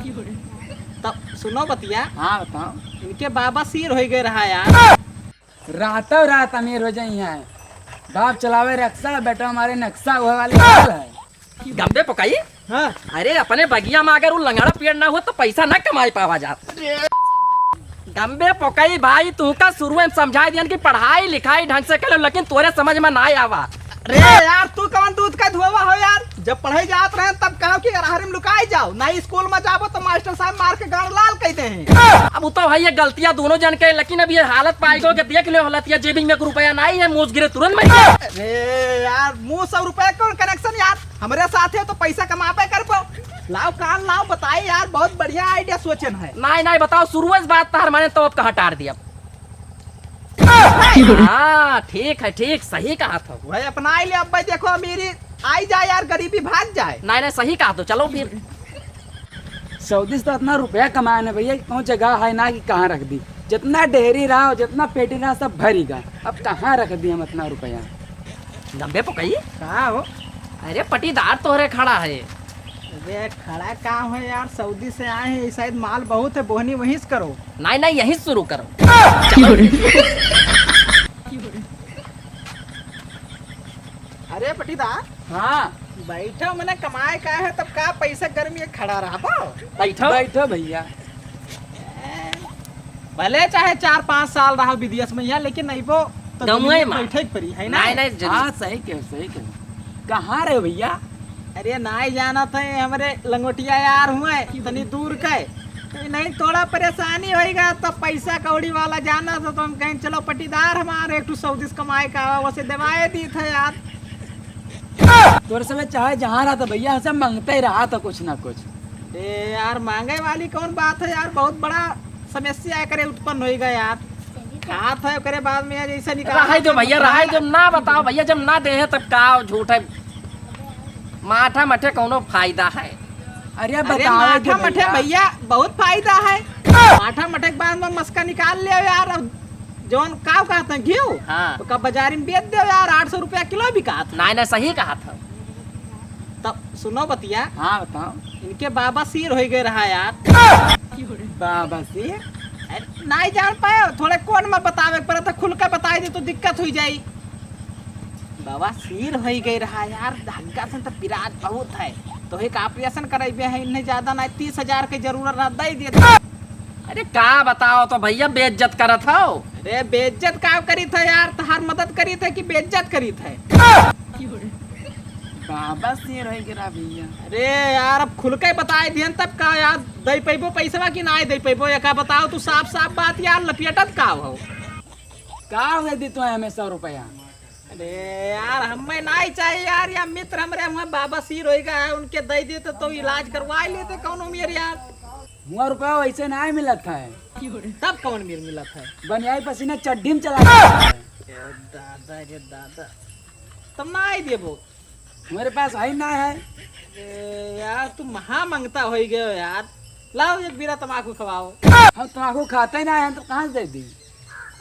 तब सुनो बतिया। हाँ बताओ। इनके बाबा सिर हो गए रहा यार। रातों रात अमीर हो जाई है। बाप चलावे रक्षा, बेटा हमारे नक्शा हुआ वाली हाल है। गंबे पकाई। हाँ। अरे अपने बगिया में अगर वो लंगड़ा पेड़ ना हो तो पैसा ना कमाई पावा जात। गंबे पकाई भाई तू का शुरू में समझाई दियन कि पढ़ाई लिखाई ढंग से करो, लेकिन तोरे समझ में ना आवा। अरे यार तू कौन दूध का धुआवा हो यार। जब पढ़ाई जात रहे तब कहो कि अरहर में लुकाई जाओ, नहीं स्कूल में जाबो तो मास्टर साहब मार के गाड़ लाल कहते हैं। अब तो भाई ये गलतियां दोनों जन के, लेकिन अब ये हालत पाई गो के देख लो हालत जेबी में रुपया नहीं है, मुझ गिरे तुरंत मर गया। अरे यार मुँह 100 रुपए कौन कनेक्शन यार, हमारे साथ है तो पैसा कमापे कर पो। लाओ कान लाओ बताइए यार, बहुत बढ़िया आइडिया सोचन है। नहीं नहीं बताओ शुरू से बात तार माने तो अब कहाँ टार दिया। हाँ ठीक है, ठीक सही कहा था। वही अपना ले अब भाई, देखो अमीरी आई जाए यार, गरीबी भाग जाए। नहीं नहीं सही कहा तो चलो फिर। सऊदी से तो इतना रुपया कमाने भैया, कौन जगह है ना कि कहाँ रख दी। जितना डेहरी रहा जितना पेटी रहा सब भरीगा, अब कहाँ रख दी हम इतना रुपया। गंबे पकाई कहाँ हो? अरे पटीदार तोहरे खड़ा है। अरे खड़ा काम है यार, सऊदी से आए हैं, शायद माल बहुत है, बोहनी वहीं से करो। नहीं नहीं यहीं शुरू करो। अरे पटीदार हाँ बैठो, मैंने कमाए का है तब का पैसा गर्मी में खड़ा रहा पाओ। बैठो बैठो भैया। भले चाहे 4-5 साल रहा विदेश में यहाँ, लेकिन नहीं वो तो गमुए में बैठे के परी है ना। नहीं नहीं हाँ सही कहो सही कहो। कहाँ रहे भैया? अरे नहीं जाना था हमारे लंगोटिया यार हुए तनी दूर के, नहीं थोड़ा परेशानी होएगा तो पैसा कौड़ी वाला जाना था, तो हम कहें चलो पटीदार हमारे एक सऊदी से कमाए का वैसे दवाए दी था यार। तोरे समय चाहे जहाँ रहा था भैया, हमसे मांगता ही रहा था कुछ ना कुछ। अरे यार मांगे वाली कौन बात है यार, बहुत बड़ा समस्या करे उत्पन्न होएगा यार। कहा था करे बाद में यार ऐसा निकाल रहा जो भैया रहा जब ना बताओ भैया, जब ना दे है तब का झूठ है। माठा मठे कौनो फायदा है? अरे अरे बताओ माठा मठे भैया बहुत फायदा है। माठा मठे के बाद में मस्का निकाल लियो यार। अब जौन का कहते हैं घी, हाँ। तो कब बाजारी में बेच दो यार, 800 रुपया किलो भी कहा था। नहीं नहीं सही कहा था। तब सुनो बतिया। हाँ बताओ। इनके बाबा सिर हो गए रहा यार। बाबा से नहीं जान पाए, थोड़े कौन में बतावे पर तो खुल के बताई दे तो दिक्कत हो जाई। बाबा सिर हो गई रहा यार, धागा से तो पिराज बहुत है, तो एक ऑपरेशन कराइबे है, इन्हें ज्यादा नहीं 30,000 की जरूरत रहा दे देता। अरे का बताओ तो भैया बेइज्जत करत हो। अरे बेइज्जत का करी था यार, तहार मदद करी थे कि बेइज्जत करी थे? बाबा से रह गिरा भैया। अरे यार अब खुल के बताए दियन तब का यार, दे पैबो पैसा कि ना दे पैबो, एक बताओ तू साफ साफ बात यार, लपियटत का हो। का हुए दी तो हमें 100 रुपया? अरे यार हमें नहीं चाहिए यार, या मित्र हमारे हमें बाबा सिर होएगा है, उनके दे देते तो इलाज करवा लेते कौन उम्र यार। हुआ रुपया वैसे नहीं मिला था। तब कौन मेर मिला था? बनियाई पसीना चड्डी में चला गया। दादा रे दादा, तब ना आई देबो। मेरे पास है ना है। अरे यार तू महा मांगता हो गए यार, लाओ एक बीरा तम्बाकू खवाओ। हम तम्बाकू खाते ही ना है तो कहाँ से दे दी?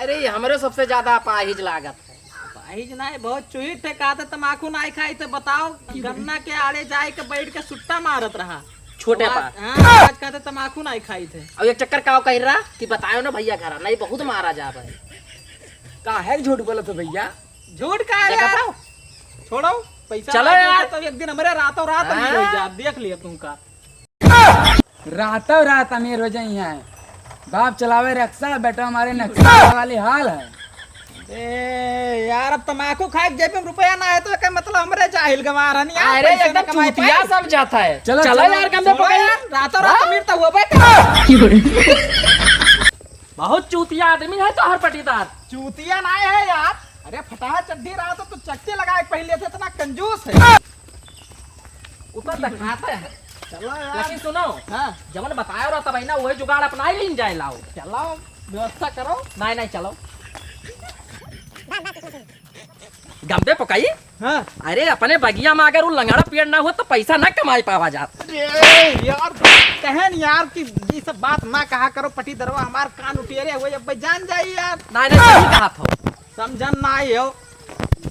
अरे हमारे सबसे ज्यादा पाहिज लागत है। पाहिज ना है, बहुत चुही ठेका था, तम्बाकू ना खाई तो बताओ गन्ना के आड़े जाए के बैठ के सुट्टा मारत रहा छोटे पा। हाँ, आज कहते तम्बाकू नहीं खाई थे। अब एक चक्कर का कह रहा कि बतायो ना भैया घर नहीं बहुत मारा जा भाई। का है झूठ बोला तो भैया? झूठ का है यार, छोड़ो पैसा चलो ना यार। तो एक दिन हमारे रातों रात अमीर हो जा, देख लिया तुमका। रातों रात अमीर हो जाई है। बाप चलावे रक्षा, बेटा हमारे नक्शा वाली हाल है। ए यार अब तम्बाकू खाए जेब में रुपया ना है तो क्या मतलब हमरे जाहिल गंवार हन यार। अरे पैसे एकदम ना कमाए चूतिया पाए। समझाता है। चलो, चलो चलो, यार गंदे छोड़ो पकाई। यार, रातों रात अमीर तो हुआ भाई। बहुत चूतिया आदमी है तो हर पटीदार। चूतिया ना है यार। अरे फटा चड्डी रहा तो चक्के लगाए पहले से, इतना कंजूस है। उतना दिखाता है। चलो यार। लेकिन सुनो, हाँ जब बताया रहा तब ना वही जुगाड़ अपना ही लीन जाए लाओ। चलो व्यवस्था करो। नहीं नहीं चलो गंबे पकाई। हाँ अरे अपने बगिया में अगर वो लंगड़ा पेड़ ना हो तो पैसा ना कमाई पावा जात। यार कहन यार कि ये सब बात ना कहा करो, पटी दरवा हमार कान उठियरे हुए अब जान जाई यार। नहीं नहीं सही कहा था। समझन ना आई हो,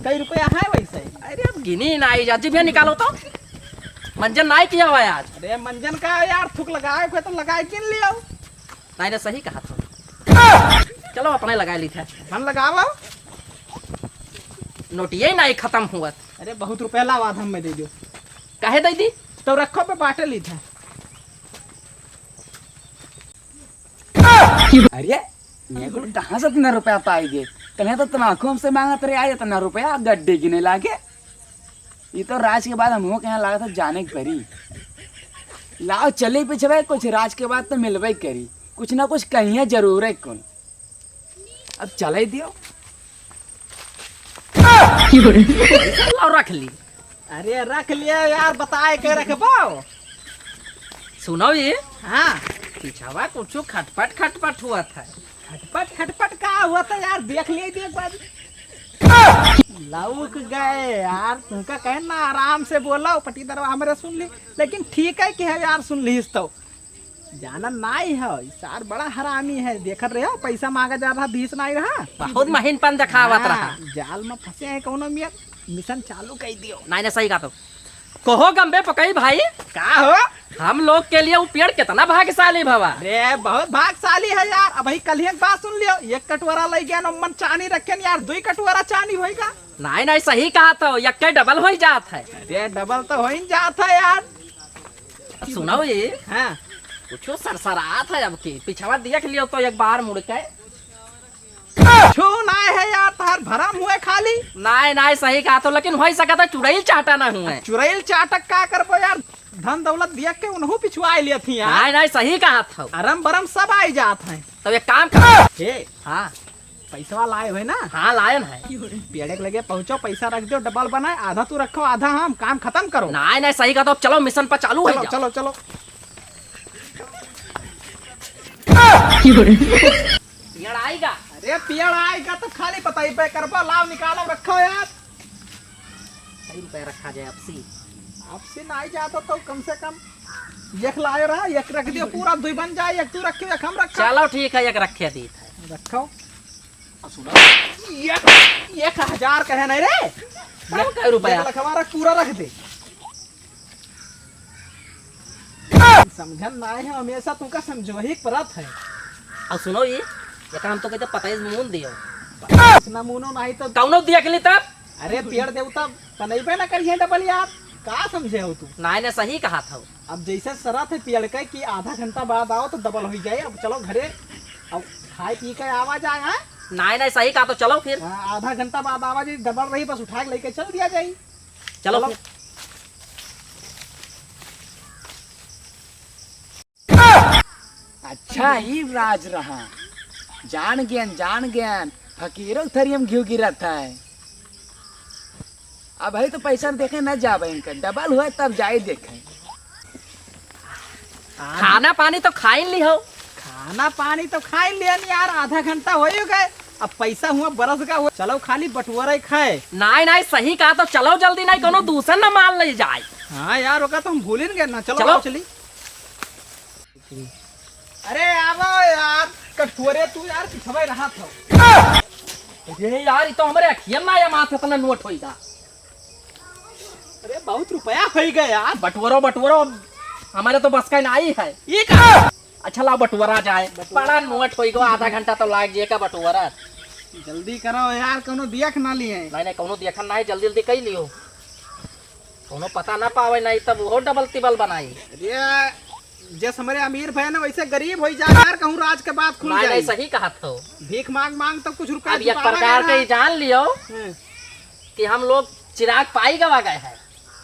कई रुपया है वैसे? अरे अब गिनी ना आई जा, जिभे निकालो तो। मंजन नहीं किया हुआ है आज। अरे मंजन का यार थुक लगाए कोई तो लगाए किन लियो। नहीं ने सही कहा था। चलो अपने लगा ली थे। हम लगावा। नोटिया ही नहीं खत्म हुआ। अरे बहुत रुपया लावा हम में दे दो। काहे दे दी? तो रखो पे बांटे ली था। अरे ये को कहाँ से इतना रुपया पाएंगे? कहीं तो तुम आंखों हमसे मांगा तेरे आए इतना रुपया गड्ढे गिने लागे। ये तो राज के बाद हम कहाँ लगा था जाने की परी। लाओ चले पिछवे कुछ राज के बाद तो मिलवे करी कुछ ना कुछ कहीं है जरूर है कौन। अब चले ही दियो। और रख ली। अरे रख लिया यार बताए के रखबो। सुनो ये हाँ पीछावा कुछ खटपट खटपट हुआ था। खटपट खटपट का हुआ था यार देख लिए देख बार। लौक गए यार तुमका कहना आराम से बोला पटीदरवा हमारे सुन ली लेकिन ठीक है कि है यार सुन ली तो जाना नहीं है सार बड़ा हरामी है देख रहे हो पैसा मांगा जा रहा बीस नहीं रहा बहुत महीनपन दिखावत रहा। जाल में फंसे हैं कौनो मिशन चालू कर दियो। नहीं ने सही कहा तो कहो गंबे पकई भाई का हो हम लोग के लिए वो पेड़ कितना भाग्यशाली भवा। अरे बहुत भागशाली है यार। अब भाई कल एक बात सुन लियो एक कटोरा ले गया मन चानी रखे यार 2 कटोरा चानी होएगा। नहीं नहीं सही कहा तो यक्के डबल हो जात है। अरे डबल तो हो ही जात है यार। सुनो ये हाँ कुछ सरसरात है अब की पिछवा देख लियो तो एक बार मुड़ के छू नहीं है यार तार भरम हुए खाली। नहीं नहीं सही कहा तो लेकिन हो सका था चुड़ैल चाटा ना हुए। चुड़ैल चाटक का करबो यार धन दौलत देख के उन्हों पिछुआ लिए थी यार। नहीं नहीं सही कहा था। अरम बरम सब आई जात हैं। तो एक काम कर हे हाँ पैसा लाए हुए ना। हाँ लायन है। पेड़े के लगे पहुंचो पैसा रख दो डबल बनाए आधा तू रखो आधा हम काम खत्म करो। नहीं नहीं सही कहा तो चलो मिशन पर चालू चलो है। चलो चलो पेड़ आएगा। अरे पेड़ आएगा तो खाली बताई पे करबो लाभ निकालो रखो यार। सही रुपया रखा जाए आपसी आपसे नहीं जाता तो कम से कम एक लाए रहा एक रख दियो पूरा 2 बन जाए एक तू रखियो एक हम रखो। चलो ठीक है एक रखे दी रखो सुनो 1000 कहे नहीं रे क्या रुपया हमारा पूरा रख दे। समझन नहीं है हमेशा तुमका समझो ही परत है। और सुनो ये काम तो कहते पता ही मून दियो इतना मुनो नहीं तो कौनो देख ली तब। अरे पेड़ देवता बनैबे ना करिए डबल यार का समझे हो तू। नहीं ने सही कहा था। अब जैसे शरत है पेड़ के कि आधा घंटा बाद आओ तो डबल हो जाए। अब चलो घरे अब खाए पी के आवाज आए। नहीं नहीं सही कहा तो चलो फिर आधा घंटा बाद आवाज डबल रही बस उठा के लेके चल दिया जाए। चलो चलो। फिर। अच्छा ही राज रहा जान ज्ञान फकीरों थरियम घिव गिरत है। अब भाई तो पैसा देखे न जाबे इनका डबल हुआ तब जाए देखे। खाना पानी तो खा ही ली हो। खाना पानी तो खा ही लिया यार आधा घंटा हो ही गए। अब पैसा हुआ बरस का हुआ चलो खाली बटुआरा ही खाए। नहीं नहीं सही कहा तो चलो जल्दी नहीं कोनो दूसरा न माल ले जाए। हाँ यार होगा तो हम भूलेंगे ना। चलो चलो। आओ चली। अरे आवो यार कठुरे तू यार पिछवे रहा था। ये यार ये तो हमारे अखियन ना ये माथे तना नोट होइगा। अरे बहुत रुपया हो गया यार। बटुवरो हमारे तो बस का नहीं है। ये का अच्छा ला बटुवरा जाए बड़ा नोट होइगा आधा घंटा तो लाग जाएगा बटुवरा। जल्दी करो यार कोनो देख ना लिए। नहीं नहीं कोनो देखन नहीं जल्दी जल्दी कई लियो कोनो पता ना पावे नहीं तब वो डबल टिबल बनाई। अरे जैसे हमारे अमीर भाई ना वैसे गरीब हो जाए यार कहूँ राज के बाद खुल नहीं जाए। नहीं सही कहा था। भीख मांग मांग तो कुछ रुपया अब एक प्रकार के जान लियो हाँ। कि हम लोग चिराग पाई गवा गए हैं।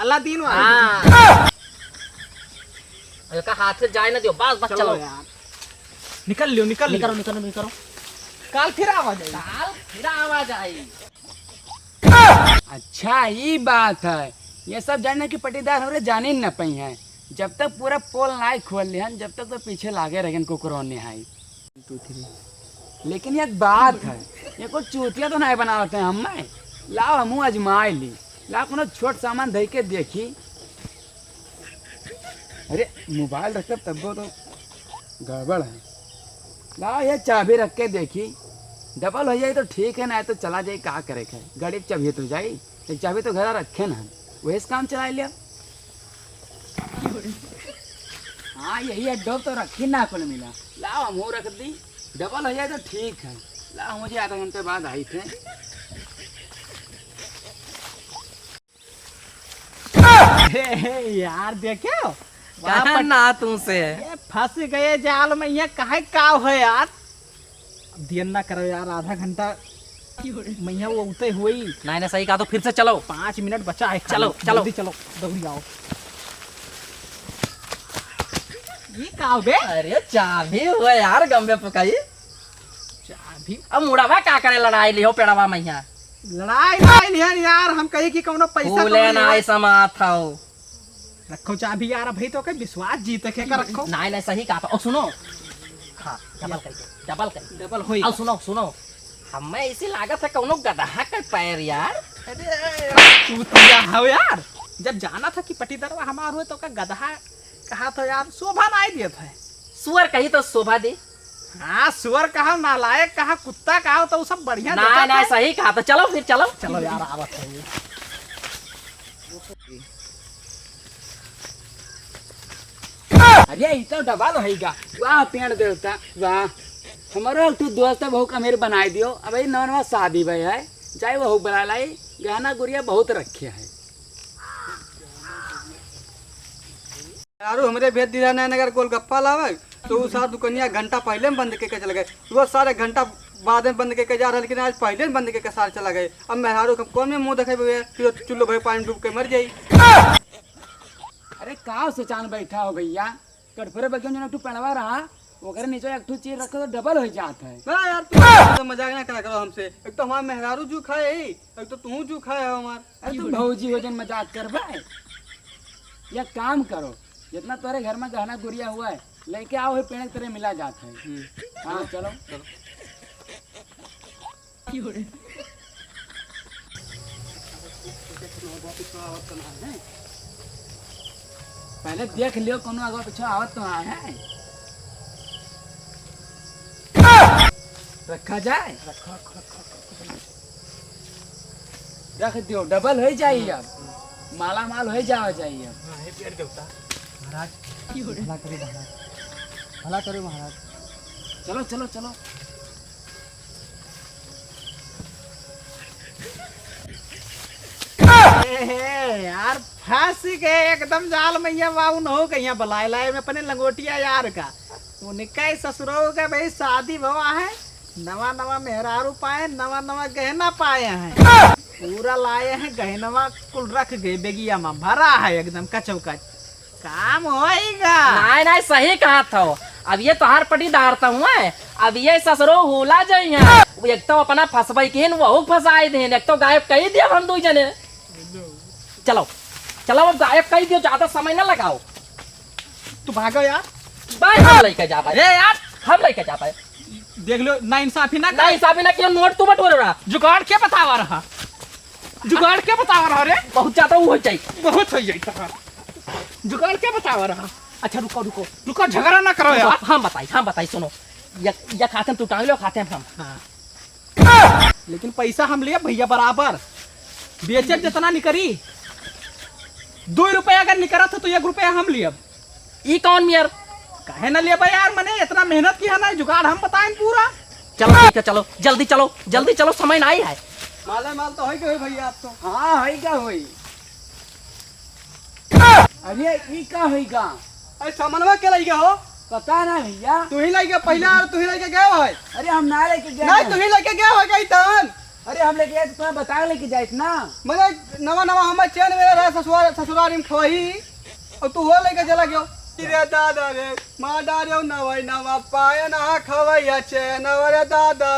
अल्लाह दीन वाला। हाँ का हाथ से जाए ना दियो बस बस चलो यार निकल लियो निकल निकलो निकलो निकलो काल फिर आवाज आई। काल फिर आवाज आई। अच्छा ये बात है ये सब जानने की पटीदार हमरे जाने ही न पई हैं। जब तक पूरा पोल ना खोल लिहन जब तक तो पीछे लागे रहें कुकरों ने हाई 2 3। लेकिन एक बात है ये कुछ चूतिया तो नहीं बनाते हैं हम लाओ हम अजमाए ली लाओ कोनो छोट सामान दे के देखी। अरे मोबाइल रख तब वो तो गड़बड़ है। लाओ ये चाबी रख के देखी डबल हो जाए तो ठीक है ना तो चला जाए क्या करे है गरीब चाबी तो जाए चाबी तो घर रखे ना वही से काम चला लिया। हाँ यही अड्डो तो रखी ना कुल मिला। लाओ हम रख दी, डबल हो जाए तो ठीक है। लाओ मुझे आधा घंटे बाद आई थे। यार देखो कहा ना तुमसे ये फंस गए जाल में, ये काहे काव है यार। अब देर ना करो यार, आधा घंटा मैया वो उते हुई। नहीं नहीं सही कहा, तो फिर से चलो। 5 मिनट बचा है, चलो, खाली। चलो। जल्दी चलो, दौड़ी आओ। ये काव बे? अरे चाबी हुआ यार गंबे पकाई। चाबी अब मुड़ावा का करे लड़ाई लियो पेड़वा मैया। लड़ाई लड़ाई लिहन यार, हम कही कि कौनो पैसा फूले कौनो ना लिहन। समा था। रखो चाबी यार, भाई तो के विश्वास जीते के का रखो। नहीं नहीं सही कहा था। और सुनो, हाँ डबल करके, डबल करके। डबल होई। और सुनो सुनो, हमें इसी लागत है कौनो गधा का पैर यार। अरे तू तिया हो यार, जब जाना था कि पटीदरवा हमार हुए तो का गधा कहा तो यार, शोभा नहीं दिया था। सुअर कही तो शोभा दे। हाँ सुअर कहा, नालायक कहा, कुत्ता कहा, तो वो सब बढ़िया नहीं देता नहीं था। सही कहा। तो चलो फिर चलो। चलो यार आवत है ये। अरे ये तो डबल होगा। वाह पेड़ देवता वाह। हमारा एक दोस्त बहु का मेरे बनाए दियो। अब ये नवा शादी भाई है, चाहे बहु बना लाई, गहना गुड़िया बहुत रखे है। यारो हमरे भेज दिया ना अगर गोलगप्पा लावे तो उ साथ दुकनिया घंटा पहले में बंद के चल गए। वो सारे घंटा बाद में बंद के जा रहा, लेकिन आज पहले में बंद के सारे चला गए। अब मेहरारू कौन में मुंह देखे फिर चुल्लो भाई पानी डूब के मर जाई। अरे कहाँ से चांद बैठा हो भैया, कटफरे बगियों जो एक पेड़वा रहा, ओकरे नीचे एक चीज रखो तो डबल हो जाता है। ना यार तू तो मजाक ना करा करो हमसे। एक तो हमारा मेहरारू जू खाए, एक तो तू जू खाए हो हमार। अरे तू भौजी हो जन मजाक कर भाई। या काम करो, जितना तुम्हारे घर में गहना गुड़िया हुआ है लेके आओ, है पेड़ तेरे मिला जाता है। हाँ चलो पहले देख लियो कोनो आगे पीछे आवत तो है। रखा जाए, रख दियो, डबल हो जाइए। अब माला माल हो जाओ जाइए। भला करो महाराज। चलो चलो चलो। यार फंस गए एकदम जाल में। ये वाऊ न हो गई बलाए लाए में अपने लंगोटिया यार का। उनका ससुरो का भाई शादी भवा है, नवा नवा मेहरारू पाए, नवा नवा गहना पाए हैं, पूरा लाए हैं गहनवा कुल रख गए बेगिया में भरा है एकदम कचौकच। काम होएगा। नहीं नहीं सही कहा था। अब ये तोहार पटी दारता हुआ है। अब ये ससुरो होला जाई है। एक तो अपना फंसबाई के वहू फंसाए दे, एक तो गायब कही दिया हम दो जने। चलो चलो अब गायब कही दियो, ज्यादा समय ना लगाओ। तू भागो यार। भाई हम लेके जा पाए। अरे यार हम लेके जा पाए। देख लो ना इंसाफी ना नहीं साहब ना क्यों नोट तू बटोर रहा। जुगाड़ क्या बतावा रहा, जुगाड़ क्या बतावा रहा रे। बहुत ज्यादा वो हो जाए। बहुत हो जाए जुगाड़ क्या बतावा रहा। अच्छा रुको रुको रुको, झगड़ा ना करो यार। हम बताई सुनो। या खाते हम तू टांग लो, खाते हम। हाँ। लेकिन पैसा हम लिए भैया बराबर, बेचे जितना निकरी। 2 रुपया अगर निकरा था तो 1 रुपया हम लिए। ई कौन मियर? कहे ना लिए यार, मैंने इतना मेहनत किया ना, जुगाड़ हम बताएं पूरा। चलो ठीक है, चलो जल्दी चलो समय नहीं है। माला माल तो है कि भैया आप तो। हाँ होइगा होई। अरे ई का होइगा? अरे सामानवा के लगे हो? पता ना भैया। तू ही लेके पहले और तू ही लेके गए हो। अरे हम ना लेके गए। नहीं तू ही लेके गए हो गई तन। अरे हम लेके गए तो तुम्हें बता लेके जाए ना। मैंने नवा नवा हमारे चैन में रहा ससुराल में खवाही, और तू हो लेके चला गयो। रे दादा रे माँ डारे नवा नवा पाए ना खवैया चैन रे दादा।